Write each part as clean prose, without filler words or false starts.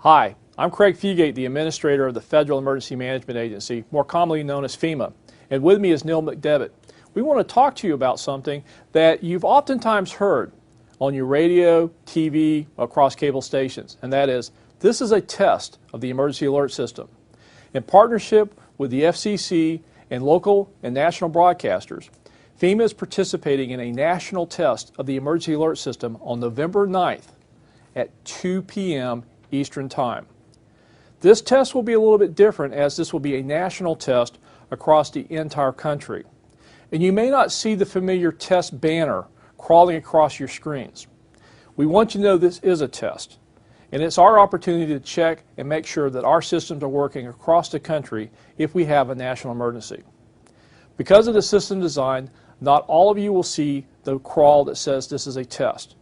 Hi, I'm Craig Fugate, the Administrator of the Federal Emergency Management Agency, more commonly known as FEMA, and with me is Neil McDevitt. We want to talk to you about something that you've oftentimes heard on your radio, TV, across cable stations, and that is, this is a test of the emergency alert system. In partnership with the FCC and local and national broadcasters, FEMA is participating in a national test of the emergency alert system on November 9th at 2 p.m. Eastern Time. This test will be a little bit different, as this will be a national test across the entire country. And you may not see the familiar test banner crawling across your screens. We want you to know this is a test, and it's our opportunity to check and make sure that our systems are working across the country if we have a national emergency. Because of the system design, not all of you will see the crawl that says this is a test.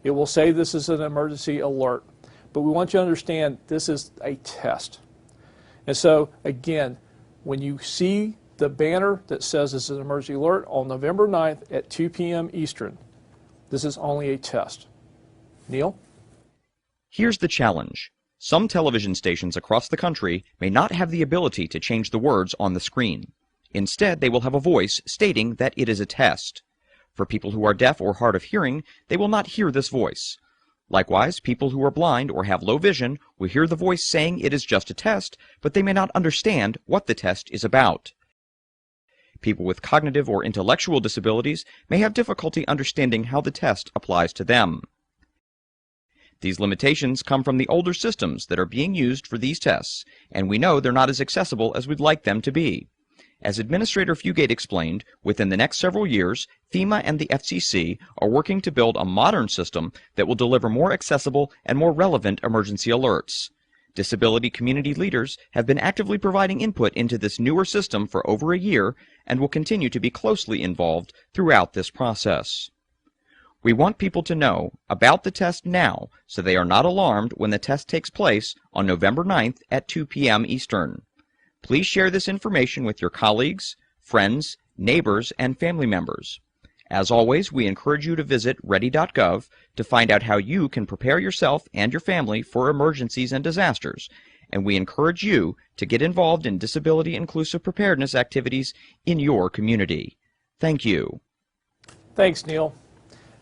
It will say this is an emergency alert, but we want you to understand this is a test. And so, again, when you see the banner that says this is an emergency alert on November 9th at 2 p.m. Eastern, this is only a test. Neil? Here's the challenge. Some television stations across the country may not have the ability to change the words on the screen. Instead, they will have a voice stating that it is a test. For people who are deaf or hard of hearing, they will not hear this voice. Likewise, people who are blind or have low vision will hear the voice saying it is just a test, but they may not understand what the test is about. People with cognitive or intellectual disabilities may have difficulty understanding how the test applies to them. These limitations come from the older systems that are being used for these tests, and we know they're not as accessible as we'd like them to be. As Administrator Fugate explained, within the next several years, FEMA and the FCC are working to build a modern system that will deliver more accessible and more relevant emergency alerts. Disability community leaders have been actively providing input into this newer system for over a year and will continue to be closely involved throughout this process. We want people to know about the test now so they are not alarmed when the test takes place on November 9th at 2 p.m. Eastern. Please share this information with your colleagues, friends, neighbors, and family members. As always, we encourage you to visit ready.gov to find out how you can prepare yourself and your family for emergencies and disasters, and we encourage you to get involved in disability-inclusive preparedness activities in your community. Thank you. Thanks, Neil.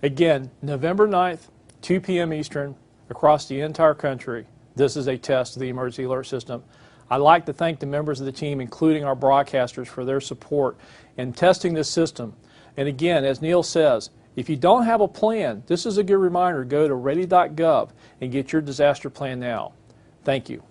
Again, November 9th, 2 p.m. Eastern, across the entire country, this is a test of the emergency alert system. I'd like to thank the members of the team, including our broadcasters, for their support in testing this system. And again, as Neil says, if you don't have a plan, this is a good reminder. Go to ready.gov and get your disaster plan now. Thank you.